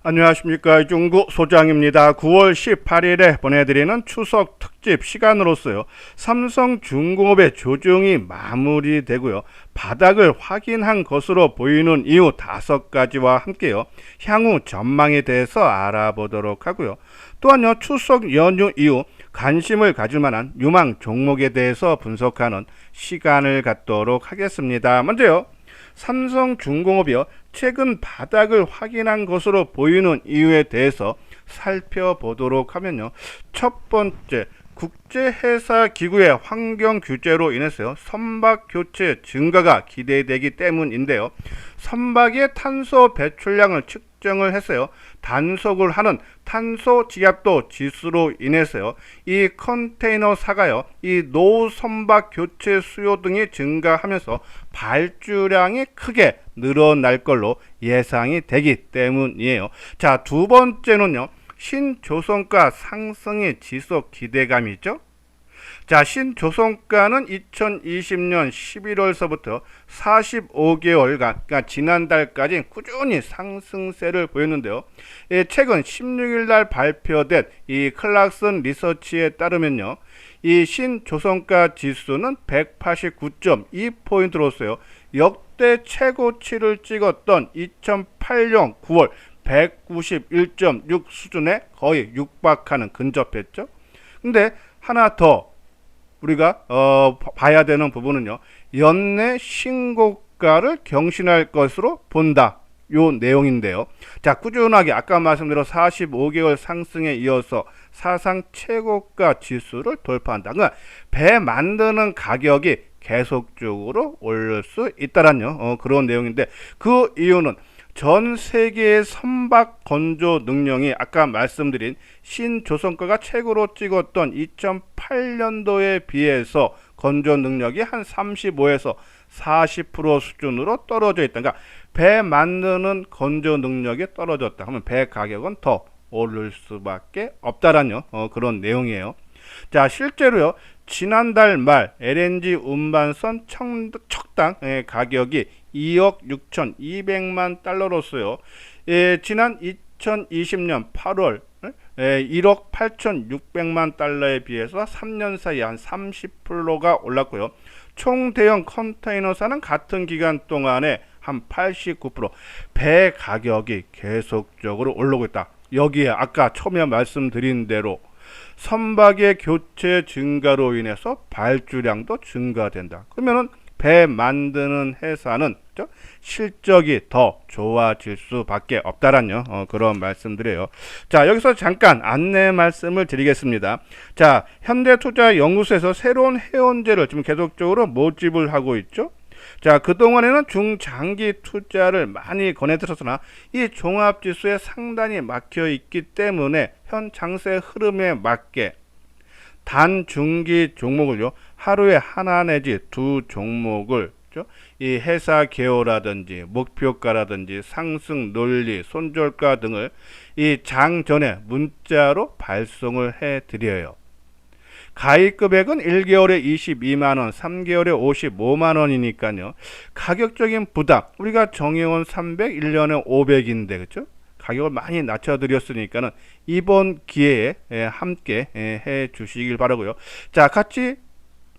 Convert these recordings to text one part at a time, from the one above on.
안녕하십니까. 중구 소장입니다. 9월 18일에 보내드리는 추석 특집 시간으로서요. 삼성중공업의 조정이 마무리되고요. 바닥을 확인한 것으로 보이는 이유 5가지와 함께요. 향후 전망에 대해서 알아보도록 하고요. 또한요. 추석 연휴 이후 관심을 가질 만한 유망 종목에 대해서 분석하는 시간을 갖도록 하겠습니다. 먼저요. 삼성중공업이요. 최근 바닥을 확인한 것으로 보이는 이유에 대해서 살펴보도록 하면요. 첫 번째, 국제회사기구의 환경 규제로 인해서요. 선박 교체 증가가 기대되기 때문인데요. 선박의 탄소 배출량을 측정을 해서요. 단속을 하는 탄소 지압도 지수로 인해서요. 이 컨테이너사가요. 이 노후 선박 교체 수요 등이 증가하면서 발주량이 크게 늘어날 걸로 예상이 되기 때문이에요. 자, 두 번째는요. 신조선가 상승의 지속 기대감이죠. 자, 신조선가는 2020년 11월서부터 45개월간, 그러니까 지난달까지 꾸준히 상승세를 보였는데요. 최근 16일 날 발표된 이 클락슨 리서치에 따르면요. 이 신조선가 지수는 189.2포인트로서요. 역대 최고치를 찍었던 2008년 9월 191.6 수준에 거의 육박하는 근접했죠. 근데 하나 더 우리가 봐야 되는 부분은요. 연내 신고가를 경신할 것으로 본다. 요 내용인데요. 자, 꾸준하게 아까 말씀드린 45개월 상승에 이어서 사상 최고가 지수를 돌파한다. 그러니까 배 만드는 가격이 계속적으로 오를 수 있다라는 그런 내용인데, 그 이유는 전 세계의 선박 건조 능력이 아까 말씀드린 신조선가가 최고로 찍었던 2008년도에 비해서 건조 능력이 한 35에서 40% 수준으로 떨어져 있다. 그러니까 배 만드는 건조 능력이 떨어졌다 하면 배 가격은 더 오를 수밖에 없다라는 그런 내용이에요. 자, 실제로요. 지난달 말 LNG 운반선 척당 가격이 2억 6,200만 달러로서요. 지난 2020년 8월 1억 8,600만 달러에 비해서 3년 사이 한 30%가 올랐고요. 총 대형 컨테이너사는 같은 기간 동안에 한 89% 배 가격이 계속적으로 오르고 있다. 여기에 아까 처음에 말씀드린 대로 선박의 교체 증가로 인해서 발주량도 증가된다. 그러면은 배 만드는 회사는 실적이 더 좋아질 수밖에 없다라는 그런 말씀드려요. 자, 여기서 잠깐 안내 말씀을 드리겠습니다. 자, 현대투자연구소에서 새로운 회원제를 지금 계속적으로 모집을 하고 있죠. 자, 그동안에는 중장기 투자를 많이 권해드렸으나 이 종합지수에 상당히 막혀 있기 때문에 현 장세 흐름에 맞게 단중기 종목을요, 하루에 하나 내지 두 종목을 이 회사 개요라든지 목표가라든지 상승 논리, 손절가 등을 이 장 전에 문자로 발송을 해 드려요. 가입 금액은 1개월에 22만원, 3개월에 55만원이니까요. 가격적인 부담, 우리가 정해온 300, 1년에 500인데, 그쵸? 가격을 많이 낮춰드렸으니까는 이번 기회에 함께 해 주시길 바라고요. 자, 같이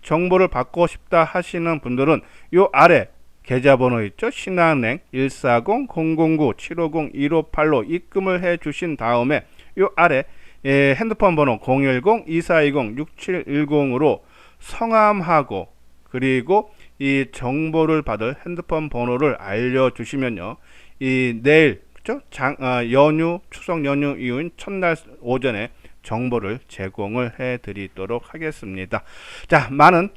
정보를 받고 싶다 하시는 분들은 요 아래 계좌번호 있죠? 신한은행 140-009-750-1585 입금을 해 주신 다음에 요 아래 핸드폰 번호 010-2420-6710으로 성함하고 그리고 이 정보를 받을 핸드폰 번호를 알려주시면요. 이 내일 그렇죠? 연휴 추석 연휴 이후인 첫날 오전에 정보를 제공을 해 드리도록 하겠습니다. 자, 많은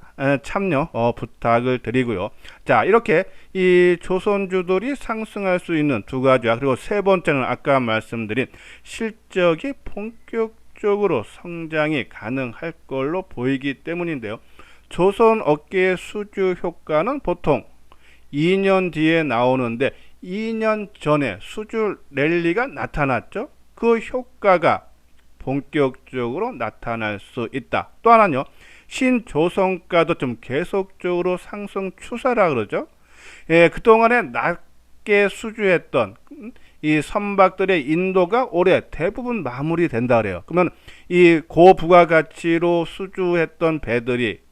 참여 부탁을 드리고요. 자, 이렇게 이 조선주들이 상승할 수 있는 두 가지와 그리고 세 번째는 아까 말씀드린 실적이 본격적으로 성장이 가능할 걸로 보이기 때문인데요. 조선 업계의 수주 효과는 보통 2년 뒤에 나오는데 2년 전에 수주 랠리가 나타났죠. 그 효과가 본격적으로 나타날 수 있다. 또 하나는요. 신조선가도 좀 계속적으로 상승 추세라 그러죠. 그동안에 낮게 수주했던 이 선박들의 인도가 올해 대부분 마무리된다 그래요. 그러면 이 고부가가치로 수주했던 배들이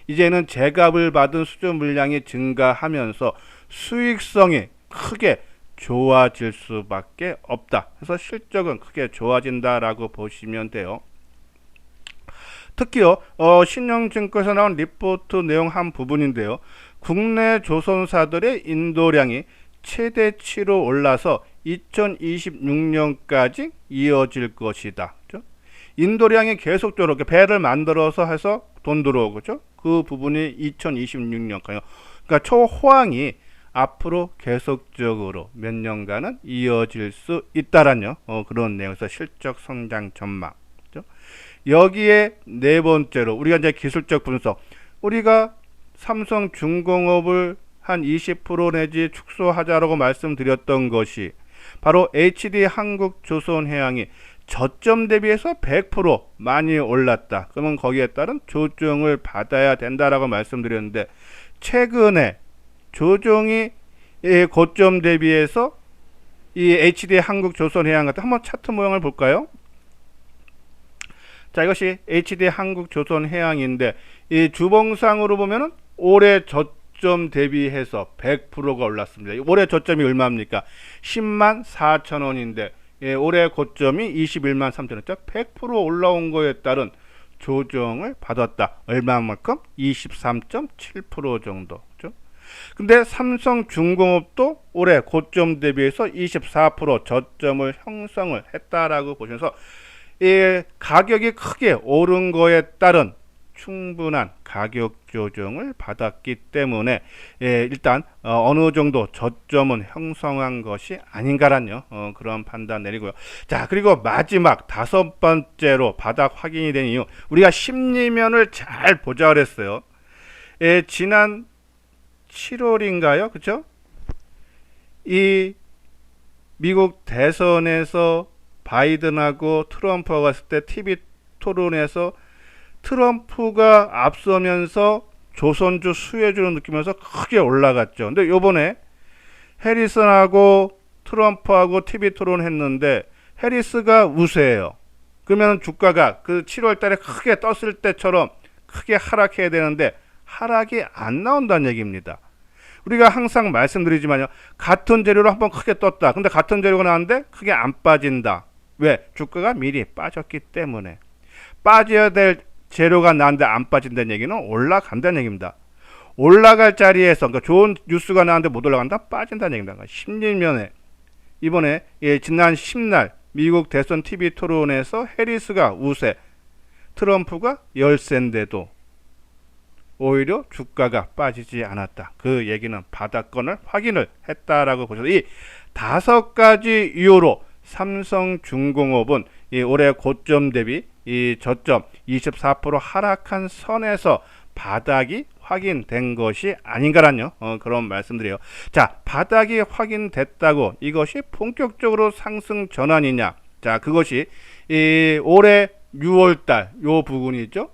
이제는 제값을 받은 수주 물량이 증가하면서 수익성이 크게 좋아질 수밖에 없다. 그래서 실적은 크게 좋아진다라고 보시면 돼요. 특히요, 신영증권에서 나온 리포트 내용 한 부분인데요. 국내 조선사들의 인도량이 최대치로 올라서 2026년까지 이어질 것이다. 그렇죠? 인도량이 계속적으로 배를 만들어서 해서 돈 들어오고, 그렇죠? 그 부분이 2026년까지. 그러니까 초호황이 앞으로 계속적으로 몇 년간은 이어질 수 있다라는 그런 내용에서 실적 성장 전망. 그렇죠? 여기에 네 번째로 우리가 이제 기술적 분석, 우리가 삼성중공업을 한 20% 내지 축소하자라고 말씀드렸던 것이 바로 HD 한국조선해양이 저점 대비해서 100% 많이 올랐다. 그러면 거기에 따른 조정을 받아야 된다라고 말씀드렸는데, 최근에 조정이 고점 대비해서 이 HD 한국조선해양 같은, 한번 차트 모양을 볼까요? 자, 이것이 HD 한국조선해양인데, 이 주봉상으로 보면은 올해 저점 대비해서 100%가 올랐습니다. 올해 저점이 얼마입니까? 10만 4천 원인데 올해 고점이 21만 3천 원. 100% 올라온 거에 따른 조정을 받았다. 얼마만큼? 23.7% 정도. 그렇죠? 근데 삼성중공업도 올해 고점 대비해서 24% 저점을 형성을 했다라고 보시면서 이 가격이 크게 오른 거에 따른 충분한 가격 조정을 받았기 때문에 일단 어느 정도 저점은 형성한 것이 아닌가라는 그런 판단 내리고요. 자, 그리고 마지막 다섯 번째로 바닥 확인이 된 이유, 우리가 심리면을 잘 보자 그랬어요. 지난 7월인가요? 그쵸? 이 미국 대선에서 바이든하고 트럼프가 갔을 때 TV 토론에서 트럼프가 앞서면서 조선주 수혜주를 느끼면서 크게 올라갔죠. 근데 요번에 해리슨하고 트럼프하고 TV 토론했는데 해리스가 우세해요. 그러면 주가가 그 7월 달에 크게 떴을 때처럼 크게 하락해야 되는데 하락이 안 나온다는 얘기입니다. 우리가 항상 말씀드리지만요, 같은 재료로 한번 크게 떴다. 근데 같은 재료가 나왔는데 크게 안 빠진다. 왜? 주가가 미리 빠졌기 때문에. 빠져야 될 재료가 나왔는데 안 빠진다는 얘기는 올라간다는 얘기입니다. 올라갈 자리에서, 그러니까 좋은 뉴스가 나왔는데 못 올라간다? 빠진다는 얘기입니다. 심리면에 이번에 지난 10날 미국 대선 TV 토론에서 해리스가 우세, 트럼프가 열세인데도 오히려 주가가 빠지지 않았다. 그 얘기는 바닥권을 확인을 했다라고 보셔서 이 다섯 가지 이유로 삼성중공업은 올해 고점 대비 이 저점 24% 하락한 선에서 바닥이 확인된 것이 아닌가라는 그런 말씀드려요. 자, 바닥이 확인됐다고 이것이 본격적으로 상승 전환이냐? 자, 그것이 올해 6월달 요 부분이죠.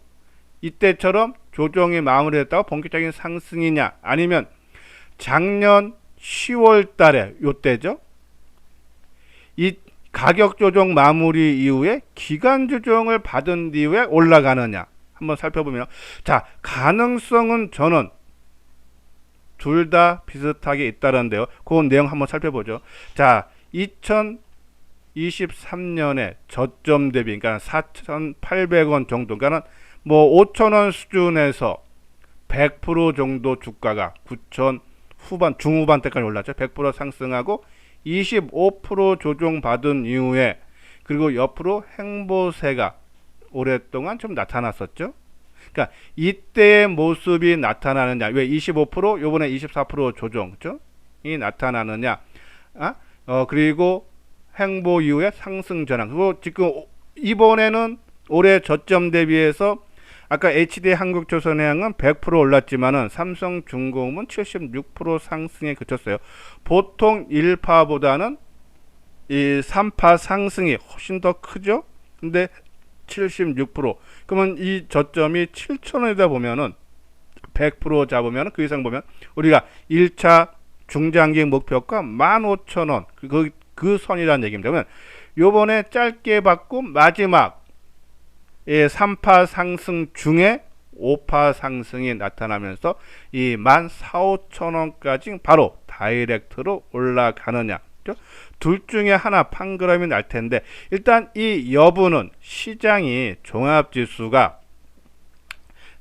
이때처럼 조정이 마무리됐다고 본격적인 상승이냐? 아니면 작년 10월달에 요때죠. 이 가격 조정 마무리 이후에 기간 조정을 받은 이후에 올라가느냐 한번 살펴보면, 자, 가능성은 저는 둘 다 비슷하게 있다는데요. 그 내용 한번 살펴보죠. 자, 2023년에 저점 대비, 그러니까 4,800원 정도, 그러니까 뭐 5,000원 수준에서 100% 정도 주가가 9,000 후반 중후반대까지 올랐죠. 100% 상승하고 25% 조정받은 이후에, 그리고 옆으로 행보세가 오랫동안 좀 나타났었죠. 그러니까 이때의 모습이 나타나느냐, 왜 25% 요번에 24% 조정, 그렇죠? 이 나타나느냐, 그리고 행보 이후에 상승 전환, 그리고 지금 이번에는 올해 저점 대비해서 아까 HD 한국조선해양은 100% 올랐지만은 삼성중공업은 76% 상승에 그쳤어요. 보통 1파보다는 이 3파 상승이 훨씬 더 크죠. 근데 76%. 그러면 이 저점이 7,000원이다 보면은 100% 잡으면 그 이상 보면 우리가 1차 중장기 목표가 15,000원. 그 선이라는 얘기입니다. 그러면 요번에 짧게 받고 마지막 3파 상승 중에 5파 상승이 나타나면서 이 14,500원까지 바로 다이렉트로 올라가느냐, 둘 중에 하나 판가름이 날 텐데, 일단 이 여부는 시장이 종합지수가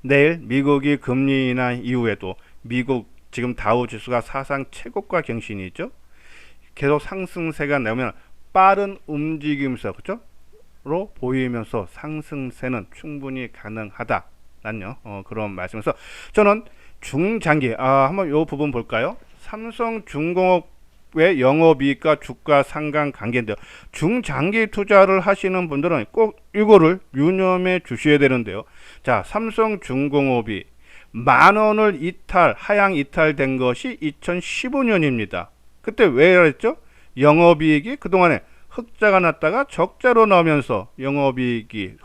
내일 미국이 금리 인하 이후에도 미국 지금 다우지수가 사상 최고가 경신이죠. 계속 상승세가 나오면 빠른 움직임에서 그죠? 로 보이면서 상승세는 충분히 가능하다라는 그런 말씀에서 저는 중장기 한번 요 부분 볼까요? 삼성중공업의 영업이익과 주가 상관 관계인데요. 중장기 투자를 하시는 분들은 꼭 이거를 유념해 주셔야 되는데요. 자, 삼성중공업이 10,000원을 하향 이탈된 것이 2015년입니다. 그때 왜 그랬죠? 영업이익이 그동안에 흑자가 났다가 적자로 나오면서 영업이익이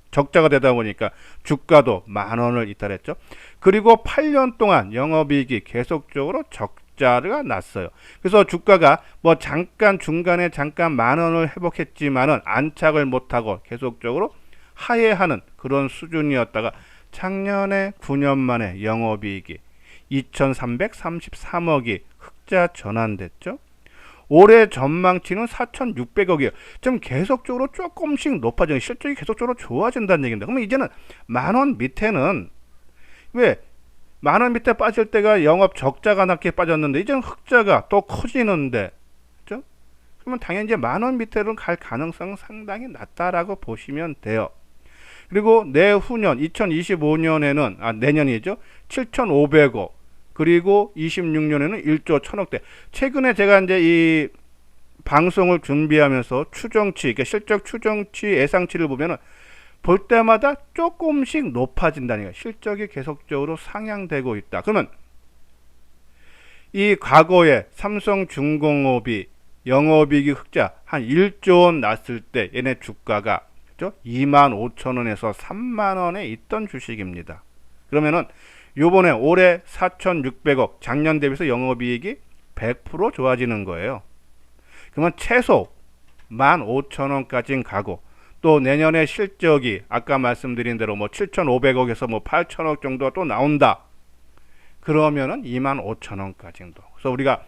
적자가 되다 보니까 주가도 10,000원을 이탈했죠. 그리고 8년 동안 영업이익이 계속적으로 적자가 났어요. 그래서 주가가 뭐 잠깐 중간에 잠깐 10,000원을 회복했지만은 안착을 못하고 계속적으로 하회하는 그런 수준이었다가 작년에 9년 만에 영업이익이 2,333억이 흑자 전환됐죠. 올해 전망치는 4,600억이에요. 좀 계속적으로 조금씩 높아지는, 실적이 계속적으로 좋아진다는 얘기입니다. 그러면 이제는 10,000원 밑에는, 왜 10,000원 밑에 빠질 때가 영업 적자가 낮게 빠졌는데 이제는 흑자가 또 커지는데, 그렇죠? 그러면 당연히 이제 10,000원 밑에로 갈 가능성은 상당히 낮다라고 보시면 돼요. 그리고 내후년 2025년에는 내년이죠. 7,500억. 그리고 26년에는 1조 1,000억대. 최근에 제가 이제 이 방송을 준비하면서 추정치, 그러니까 실적 추정치 예상치를 보면은 볼 때마다 조금씩 높아진다니까. 실적이 계속적으로 상향되고 있다. 그러면 이 과거에 삼성중공업이 영업이익이 흑자 한 1조 원 났을 때 얘네 주가가 25,000원에서 30,000원에 있던 주식입니다. 그러면은 요번에 올해 4,600억, 작년 대비해서 영업이익이 100% 좋아지는 거예요. 그러면 최소 15,000원까지는 가고, 또 내년에 실적이 아까 말씀드린 대로 뭐 7,500억에서 뭐 8,000억 정도가 또 나온다. 그러면은 25,000원까지도. 그래서 우리가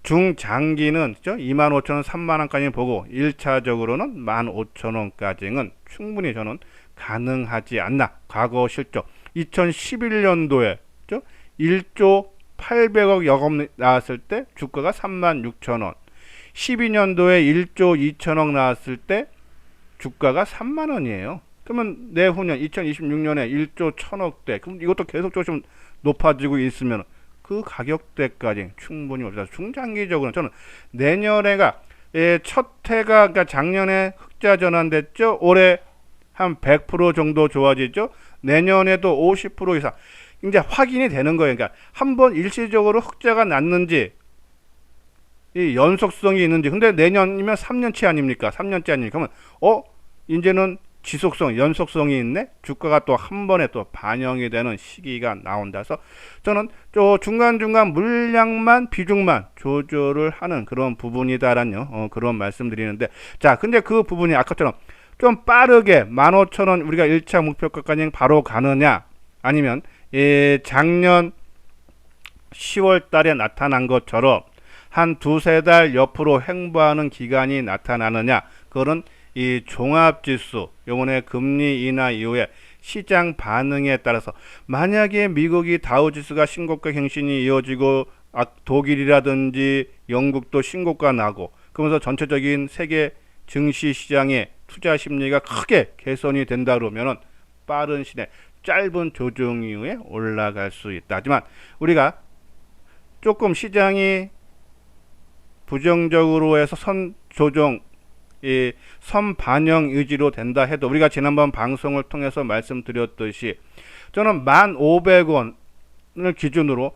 중장기는 25,000원, 30,000원까지 보고 1차적으로는 15,000원까지는 충분히 저는 가능하지 않나. 과거 실적 2011년도에 1조 800억 영업 나왔을 때 주가가 36,000원, 12년도에 1조 2천억 나왔을 때 주가가 3만원이에요. 그러면 내후년 2026년에 1조 1,000억대, 그럼 이것도 계속 좀 높아지고 있으면 그 가격대까지 충분히 올라서 중장기적으로 저는 내년에가 첫 해가 그러니까 작년에 흑자 전환됐죠. 올해 한 100% 정도 좋아지죠. 내년에도 50% 이상 이제 확인이 되는 거예요. 그러니까 한번 일시적으로 흑자가 났는지 이 연속성이 있는지. 근데 내년이면 3년치 아닙니까? 3년째 아닙니까? 그러면 이제는 지속성, 연속성이 있네. 주가가 또 한 번에 또 반영이 되는 시기가 나온다. 그래서 저는 중간중간 물량만 비중만 조절을 하는 그런 부분이다라는 그런 말씀드리는데, 자, 근데 그 부분이 아까처럼 좀 빠르게 15,000원 우리가 1차 목표가까지 바로 가느냐, 아니면 작년 10월 달에 나타난 것처럼 한 두세 달 옆으로 횡보하는 기간이 나타나느냐, 그거는 이 종합지수 요번에 금리 인하 이후에 시장 반응에 따라서, 만약에 미국이 다우지수가 신고가 경신이 이어지고 독일이라든지 영국도 신고가 나고 그러면서 전체적인 세계 증시 시장의 투자 심리가 크게 개선이 된다 그러면은 빠른 시내 짧은 조정 이후에 올라갈 수 있다. 하지만 우리가 조금 시장이 부정적으로 해서 선 조정, 선 반영 의지로 된다 해도, 우리가 지난번 방송을 통해서 말씀드렸듯이 저는 1,500원을 기준으로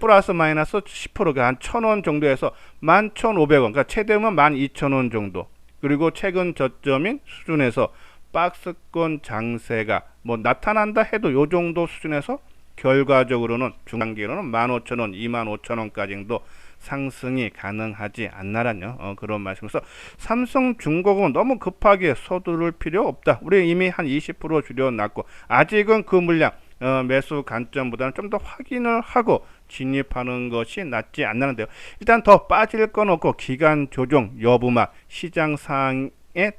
플러스 마이너스 10%가 한 1,000원 정도에서 11,500원, 그러니까 최대면 12,000원 정도, 그리고 최근 저점인 수준에서 박스권 장세가 뭐 나타난다 해도 요 정도 수준에서 결과적으로는 중간기로는 15,000원, 25,000원까지도 상승이 가능하지 않나라는 그런 말씀에서 삼성중공업은 너무 급하게 서두를 필요 없다. 우리 이미 한 20% 줄여놨고 아직은 그 물량 매수 관점보다는 좀 더 확인을 하고 진입하는 것이 낫지 않나는데요. 일단 더 빠질 건 없고 기간 조정 여부만 시장 상황에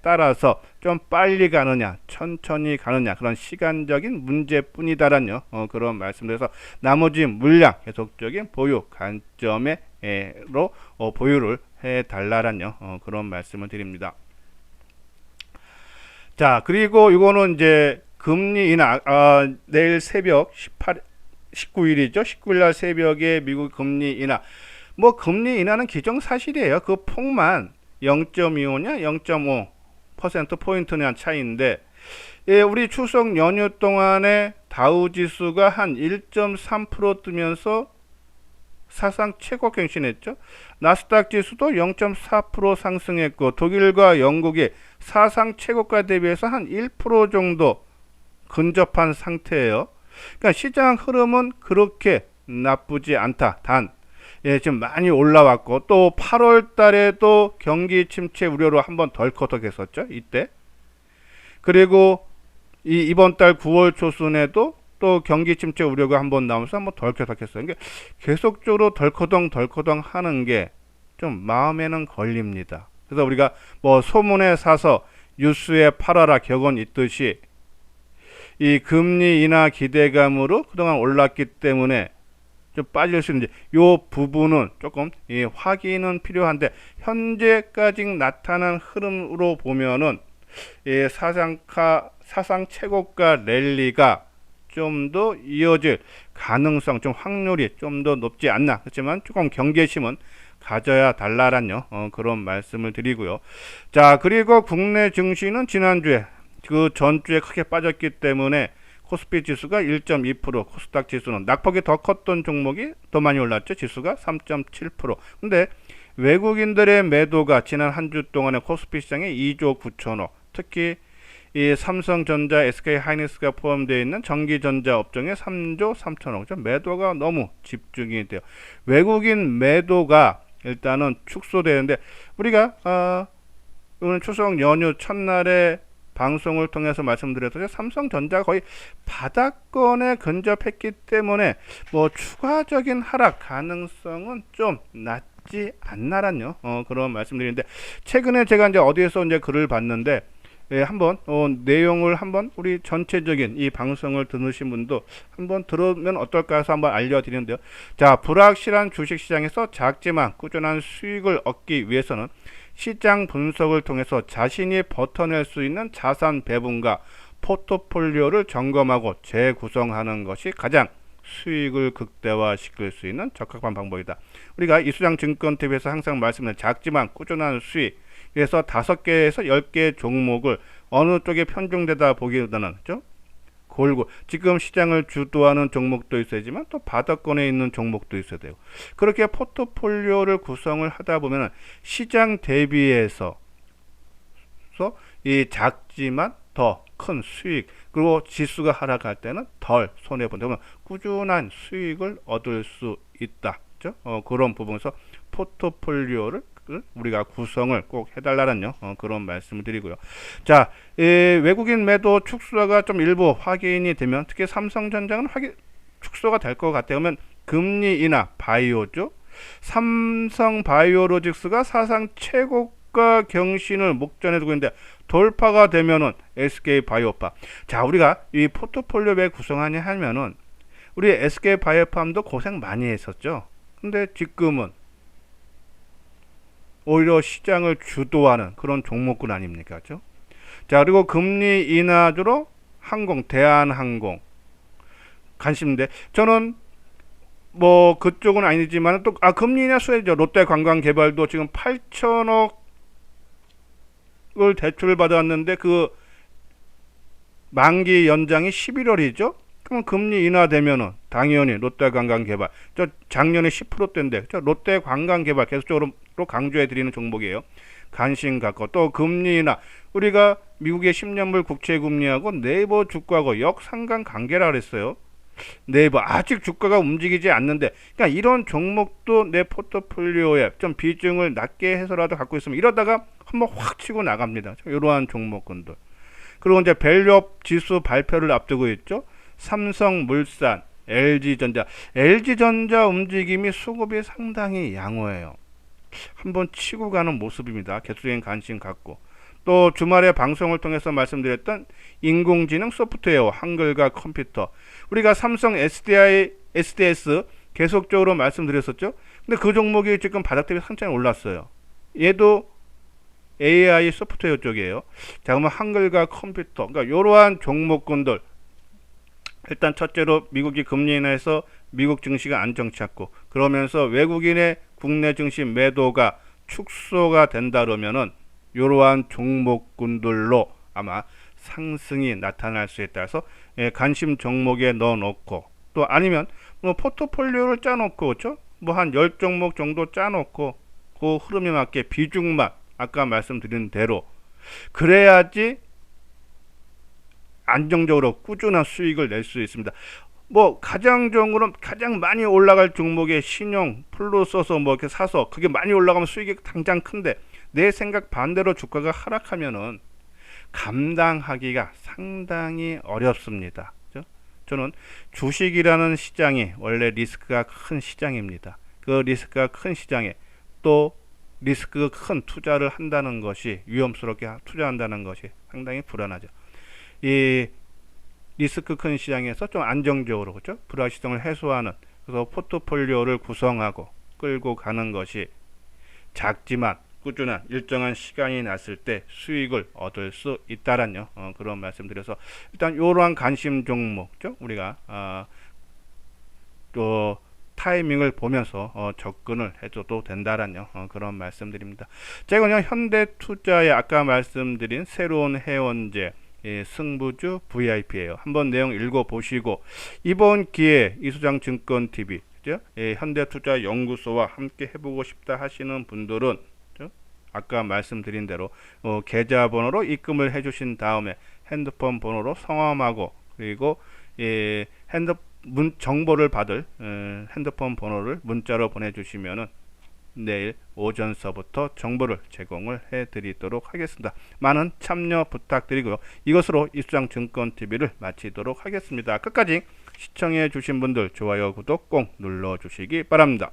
따라서 좀 빨리 가느냐 천천히 가느냐 그런 시간적인 문제뿐이다라는 그런 말씀드려서 나머지 물량 계속적인 보유 관점으로 보유를 해달라는 그런 말씀을 드립니다. 자, 그리고 이거는 이제 금리 인하 내일 새벽 19일이죠. 19일 날 새벽에 미국 금리 인하. 뭐 금리 인하는 기정사실이에요. 그 폭만 0.25냐 0.5% 포인트냐 차이인데 우리 추석 연휴 동안에 다우 지수가 한 1.3% 뜨면서 사상 최고 갱신했죠. 나스닥 지수도 0.4% 상승했고 독일과 영국이 사상 최고가 대비해서 한 1% 정도 근접한 상태예요. 그러니까 시장 흐름은 그렇게 나쁘지 않다. 단 지금 많이 올라왔고 또 8월 달에도 경기 침체 우려로 한번 덜커덕했었죠. 이때. 그리고 이번 달 9월 초순에도 또 경기 침체 우려가 한번 나오면서 한번 덜커덕했어요. 그러니까 계속적으로 덜커덩 하는 게 좀 마음에는 걸립니다. 그래서 우리가 뭐 소문에 사서 뉴스에 팔아라 격언 있듯이 이 금리 인하 기대감으로 그동안 올랐기 때문에 좀 빠질 수 있는지 이 부분은 조금 확인은 필요한데 현재까지 나타난 흐름으로 보면은 사상 최고가 랠리가 좀 더 이어질 가능성 좀 확률이 좀 더 높지 않나. 그렇지만 조금 경계심은 가져야 달라라는 그런 말씀을 드리고요. 자, 그리고 국내 증시는 지난주에 그 전주에 크게 빠졌기 때문에 코스피 지수가 1.2%, 코스닥 지수는 낙폭이 더 컸던 종목이 더 많이 올랐죠. 지수가 3.7%. 근데 외국인들의 매도가 지난 한 주 동안에 코스피 시장에 2조 9천억, 특히 이 삼성전자, SK하이닉스가 포함되어 있는 전기전자 업종에 3조 3천억, 좀 매도가 너무 집중이 돼요. 외국인 매도가 일단은 축소되는데 우리가 오늘 추석 연휴 첫날에 방송을 통해서 말씀드렸듯이 삼성전자가 거의 바닥권에 근접했기 때문에 뭐 추가적인 하락 가능성은 좀 낮지 않나라는 그런 말씀드리는데 최근에 제가 이제 어디에서 이제 글을 봤는데 한번 내용을 한번 우리 전체적인 이 방송을 들으신 분도 한번 들으면 어떨까 해서 한번 알려드리는데요. 자, 불확실한 주식시장에서 작지만 꾸준한 수익을 얻기 위해서는 시장 분석을 통해서 자신이 버텨낼 수 있는 자산 배분과 포트폴리오를 점검하고 재구성하는 것이 가장 수익을 극대화시킬 수 있는 적합한 방법이다. 우리가 이수장 증권TV에서 항상 말씀드린 작지만 꾸준한 수익, 그래서 5개에서 10개 종목을 어느 쪽에 편중되다 보기보다는 골고 지금 시장을 주도하는 종목도 있어야지만 또 바닥권에 있는 종목도 있어야 돼요. 그렇게 포트폴리오를 구성을 하다 보면 시장 대비해서 이 작지만 더 큰 수익, 그리고 지수가 하락할 때는 덜 손해본다. 꾸준한 수익을 얻을 수 있다. 그런 부분에서 포트폴리오를 우리가 구성을 꼭 해달라는 그런 말씀을 드리고요. 자, 외국인 매도 축소가 좀 일부 확인이 되면 특히 삼성전자는 축소가 될 것 같아요. 그러면 금리 인하 바이오죠. 삼성바이오로직스가 사상 최고가 경신을 목전에 두고 있는데 돌파가 되면은 SK바이오팜. 자, 우리가 이 포트폴리오 왜 구성하냐 하면은 우리 SK바이오팜도 고생 많이 했었죠. 근데 지금은 오히려 시장을 주도하는 그런 종목군 아닙니까? 그렇죠? 자, 그리고 금리 인하주로 항공, 대한항공 관심인데 저는 뭐 그쪽은 아니지만 또 금리 인하 수혜죠. 롯데관광개발도 지금 8천억을 대출을 받았는데 그 만기 연장이 11월이죠. 그럼 금리 인하되면은 당연히 롯데관광개발 저 작년에 10%대인데 롯데관광개발 계속적으로 강조해 드리는 종목이에요. 관심 갖고 또 금리 인하 우리가 미국의 10년물 국채금리하고 네이버 주가하고 역상관 관계라 그랬어요. 네이버 아직 주가가 움직이지 않는데, 그러니까 이런 종목도 내 포트폴리오에 좀 비중을 낮게 해서라도 갖고 있으면 이러다가 한번 확 치고 나갑니다. 이러한 종목군들. 그리고 이제 밸류업 지수 발표를 앞두고 있죠. 삼성물산, LG전자. LG전자 움직임이 수급이 상당히 양호해요. 한번 치고 가는 모습입니다. 개수적인 관심 갖고. 또 주말에 방송을 통해서 말씀드렸던 인공지능 소프트웨어, 한글과 컴퓨터. 우리가 삼성 SDS 계속적으로 말씀드렸었죠. 근데 그 종목이 지금 바닥 대비 상당히 올랐어요. 얘도 AI 소프트웨어 쪽이에요. 자, 그러면 한글과 컴퓨터. 그러니까 이러한 종목군들. 일단 첫째로 미국이 금리 인하해서 미국 증시가 안정 찾고, 그러면서 외국인의 국내 증시 매도가 축소가 된다 그러면은 이러한 종목군들로 아마 상승이 나타날 수 있다 해서 관심 종목에 넣어 놓고, 또 아니면 뭐 포트폴리오를 짜 놓고, 그렇죠? 뭐 한 10종목 정도 짜 놓고 그 흐름에 맞게 비중만 아까 말씀드린 대로, 그래야지 안정적으로 꾸준한 수익을 낼 수 있습니다. 뭐 가장 좋은 거는 가장 많이 올라갈 종목의 신용 풀로 써서 뭐 이렇게 사서 그게 많이 올라가면 수익이 당장 큰데, 내 생각 반대로 주가가 하락하면은 감당하기가 상당히 어렵습니다. 그렇죠? 저는 주식이라는 시장이 원래 리스크가 큰 시장입니다. 그 리스크가 큰 시장에 또 리스크가 큰 투자를 한다는 것이, 위험스럽게 투자한다는 것이 상당히 불안하죠. 이 리스크 큰 시장에서 좀 안정적으로, 그렇죠? 불확실성을 해소하는, 그래서 포트폴리오를 구성하고 끌고 가는 것이 작지만 꾸준한 일정한 시간이 났을 때 수익을 얻을 수 있다라는 그런 말씀드려서, 일단 이러한 관심 종목죠. 우리가 또 타이밍을 보면서 접근을 해줘도 된다라는 그런 말씀드립니다. 제가 그냥 현대투자의 아까 말씀드린 새로운 회원제 승부주 VIP예요. 한번 내용 읽어보시고 이번 기회에 이수장증권TV 현대투자 연구소와 함께 해보고 싶다 하시는 분들은 아까 말씀드린 대로 계좌번호로 입금을 해주신 다음에 핸드폰 번호로 성함하고, 그리고 정보를 받을 핸드폰 번호를 문자로 보내주시면은 내일 오전서부터 정보를 제공을 해드리도록 하겠습니다. 많은 참여 부탁드리고요. 이것으로 이수장증권TV를 마치도록 하겠습니다. 끝까지 시청해 주신 분들 좋아요, 구독 꼭 눌러주시기 바랍니다.